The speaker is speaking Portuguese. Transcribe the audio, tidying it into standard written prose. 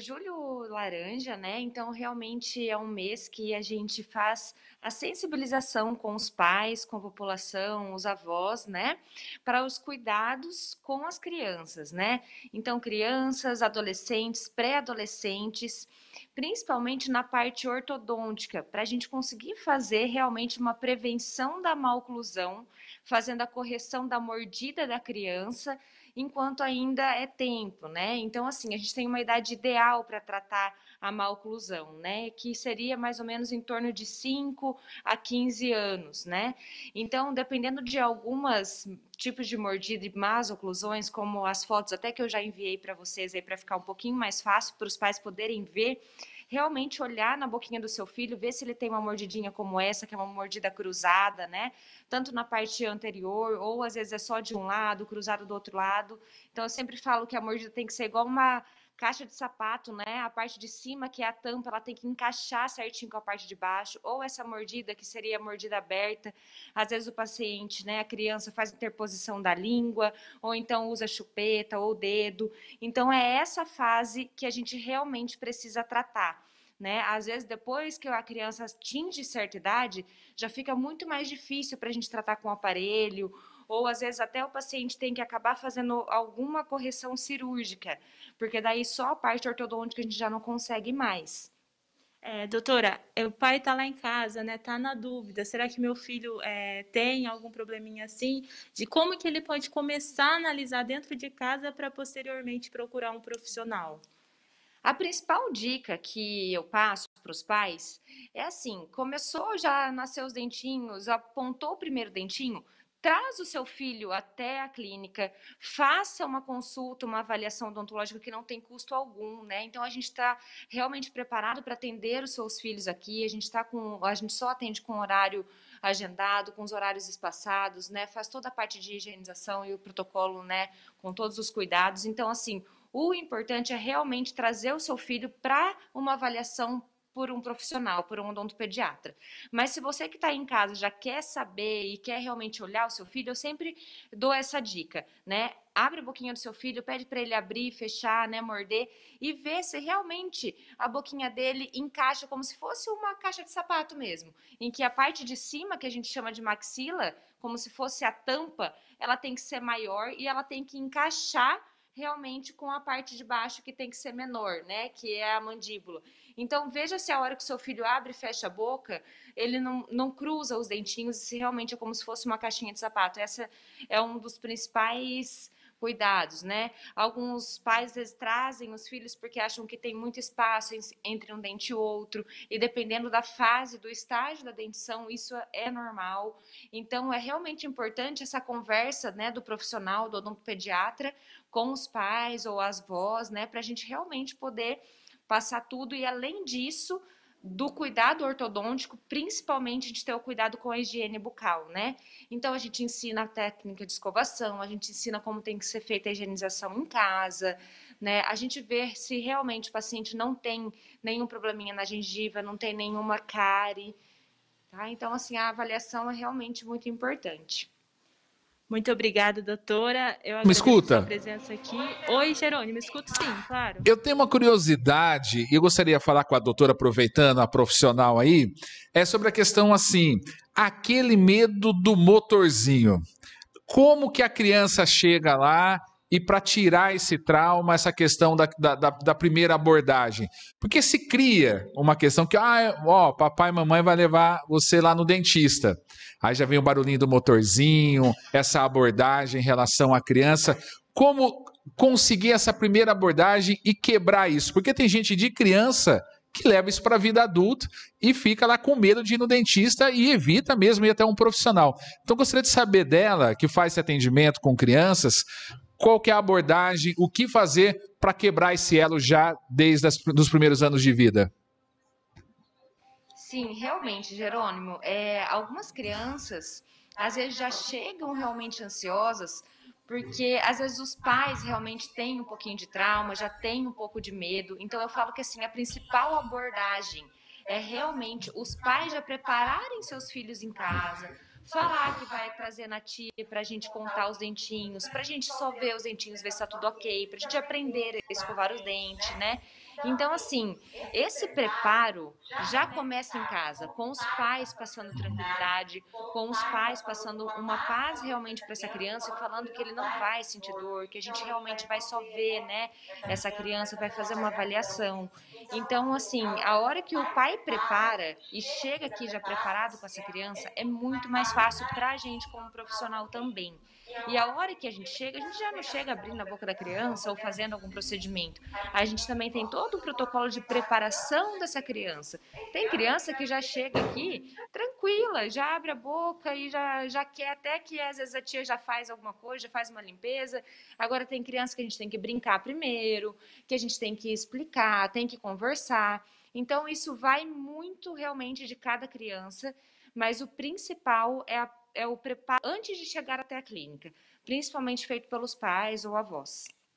julho laranja, né? Então, realmente é um mês que a gente faz a sensibilização com os pais, com a população, os avós, né? Para os cuidados com as crianças, né? Então, crianças, adolescentes, pré-adolescentes, principalmente na parte ortodôntica, para a gente conseguir fazer realmente uma prevenção da maloclusão, fazendo a correção da mordida da criança enquanto ainda é tempo, né? Então, assim, a gente tem uma idade ideal para tratar a maloclusão, né? Que seria mais ou menos em torno de 5 a 15 anos, né? Então, dependendo de algumas tipos de mordida e más oclusões, como as fotos até que eu já enviei para vocês aí para ficar um pouquinho mais fácil para os pais poderem ver, realmente olhar na boquinha do seu filho, ver se ele tem uma mordidinha como essa, que é uma mordida cruzada, né? Tanto na parte anterior, ou às vezes é só de um lado, cruzado do outro lado. Então eu sempre falo que a mordida tem que ser igual uma caixa de sapato, né? A parte de cima, que é a tampa, ela tem que encaixar certinho com a parte de baixo, ou essa mordida, que seria a mordida aberta. Às vezes o paciente, né, a criança faz interposição da língua, ou então usa chupeta ou dedo. Então é essa fase que a gente realmente precisa tratar. Né? Às vezes, depois que a criança atinge certa idade, já fica muito mais difícil para a gente tratar com o aparelho, ou às vezes até o paciente tem que acabar fazendo alguma correção cirúrgica, porque daí só a parte ortodôntica a gente já não consegue mais. Doutora, o pai está lá em casa, né? Tá na dúvida. Será que meu filho tem algum probleminha assim? De como que ele pode começar a analisar dentro de casa para posteriormente procurar um profissional? A principal dica que eu passo para os pais é assim: começou já, nasceu os dentinhos, apontou o primeiro dentinho, traz o seu filho até a clínica, faça uma consulta, uma avaliação odontológica que não tem custo algum, né? Então a gente está realmente preparado para atender os seus filhos aqui. A gente só atende com horário agendado, com os horários espaçados, né? Faz toda a parte de higienização e o protocolo, né? Com todos os cuidados. Então, assim, o importante é realmente trazer o seu filho para uma avaliação por um profissional, por um odontopediatra. Mas se você que está em casa já quer saber e quer realmente olhar o seu filho, eu sempre dou essa dica, né? Abre a boquinha do seu filho, pede para ele abrir, fechar, né, morder e ver se realmente a boquinha dele encaixa como se fosse uma caixa de sapato mesmo, em que a parte de cima, que a gente chama de maxila, como se fosse a tampa, ela tem que ser maior e ela tem que encaixar realmente com a parte de baixo que tem que ser menor, né? Que é a mandíbula. Então veja se a hora que o seu filho abre e fecha a boca, ele não cruza os dentinhos, se realmente é como se fosse uma caixinha de sapato. Essa é um dos principais cuidados, né? Alguns pais vezes trazem os filhos porque acham que tem muito espaço entre um dente e outro, e dependendo da fase, do estágio da dentição, isso é normal. Então é realmente importante essa conversa, né, do profissional, do odontopediatra, com os pais ou as vós, né, para a gente realmente poder passar tudo e, além disso, do cuidado ortodôntico, principalmente a gente ter o cuidado com a higiene bucal, né? Então a gente ensina a técnica de escovação, a gente ensina como tem que ser feita a higienização em casa, né? A gente vê se realmente o paciente não tem nenhum probleminha na gengiva, não tem nenhuma cárie, tá? Então, assim, a avaliação é realmente muito importante. Muito obrigada, doutora. Eu Me agradeço a sua escuta? presença aqui. Oi, Jerônimo, escuto sim, claro. Eu tenho uma curiosidade e eu gostaria de falar com a doutora, aproveitando a profissional aí, é sobre a questão assim, aquele medo do motorzinho. Como que a criança chega lá e para tirar esse trauma, essa questão da primeira abordagem? Porque se cria uma questão que, ó, papai e mamãe vai levar você lá no dentista. Aí já vem o barulhinho do motorzinho, essa abordagem em relação à criança. Como conseguir essa primeira abordagem e quebrar isso? Porque tem gente de criança que leva isso para a vida adulta e fica lá com medo de ir no dentista e evita mesmo ir até um profissional. Então, gostaria de saber dela, que faz esse atendimento com crianças, qual que é a abordagem, o que fazer para quebrar esse elo já desde os primeiros anos de vida. Sim, realmente, Jerônimo, algumas crianças às vezes já chegam realmente ansiosas, porque às vezes os pais realmente têm um pouquinho de trauma, já têm um pouco de medo. Então eu falo que assim, a principal abordagem é realmente os pais já prepararem seus filhos em casa, falar que vai trazer na tia para a gente contar os dentinhos, para a gente só ver os dentinhos, ver se está tudo ok, para a gente aprender a escovar os dentes, né? Então, assim, esse preparo já começa em casa, com os pais passando tranquilidade, com os pais passando uma paz realmente para essa criança e falando que ele não vai sentir dor, que a gente realmente vai só ver, né, essa criança, vai fazer uma avaliação. Então, assim, a hora que o pai prepara e chega aqui já preparado com essa criança, é muito mais fácil para a gente como profissional também. E a hora que a gente já não chega abrindo a boca da criança ou fazendo algum procedimento. A gente também tem todo um protocolo de preparação dessa criança. Tem criança que já chega aqui tranquila, já abre a boca e já quer até que às vezes a tia já faz alguma coisa, já faz uma limpeza. Agora tem criança que a gente tem que brincar primeiro, que a gente tem que explicar, tem que conversar. Então isso vai muito realmente de cada criança, mas o principal é o preparo antes de chegar até a clínica, principalmente feito pelos pais ou avós.